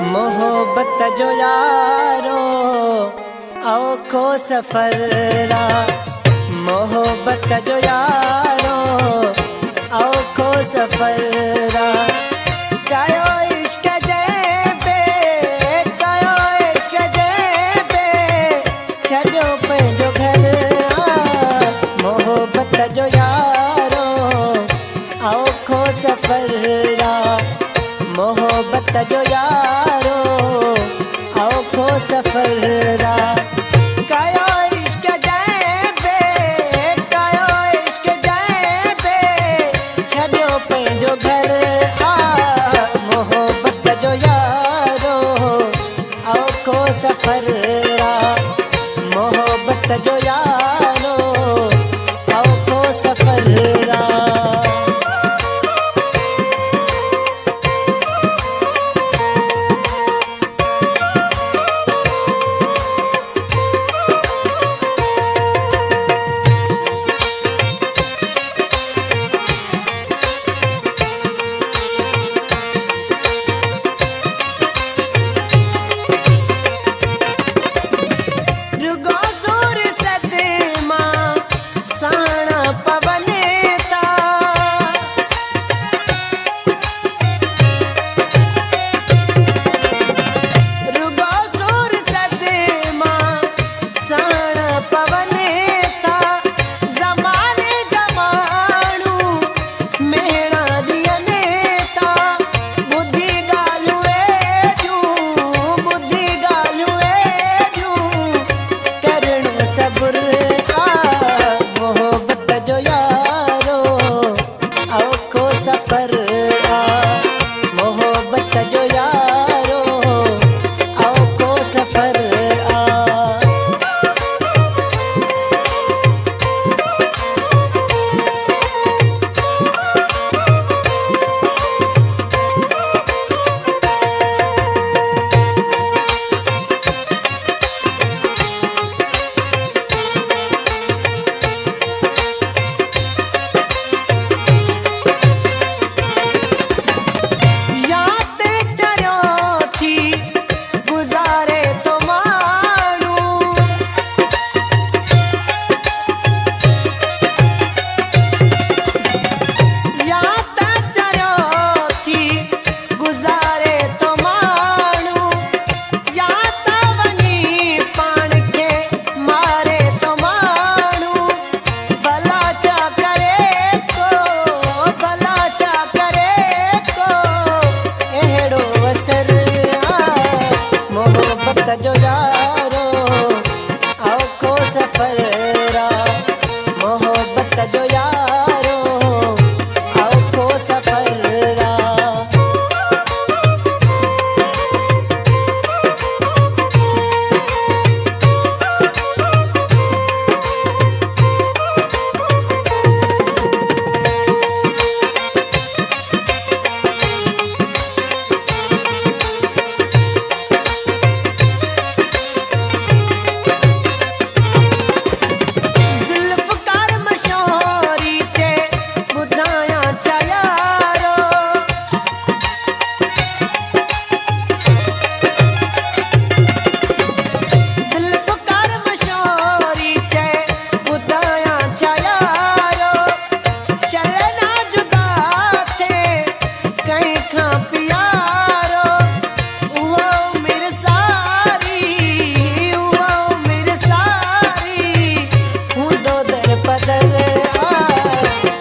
मोहब्बत जो यारो औखो सफरा, मोहब्बत जो यारो औखो सफरा। कयो इश्क जैबे, कयो इश्क जैबे छॾियो पंहिंजो घर। मोहब्बत जो यारो औखो सफरा, मोहब्बत जो यारो औखो सफरा। कयो इश्क जैबे, कयो इश्क जैबे छॾियो पंहिंजो घर। मोहब्बत जो यारो औखो सफरा, मोहब्बत जो यारो औखो सफरा। मोहब्बत जो यारो औखो सफरा, मोहब्बत जो यारो औखो सफरा। मोहब्बत जो यारो औखो सफरा, मोहब्बत जो यारो औखो सफरा।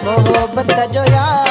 मोहब्बत जो यारो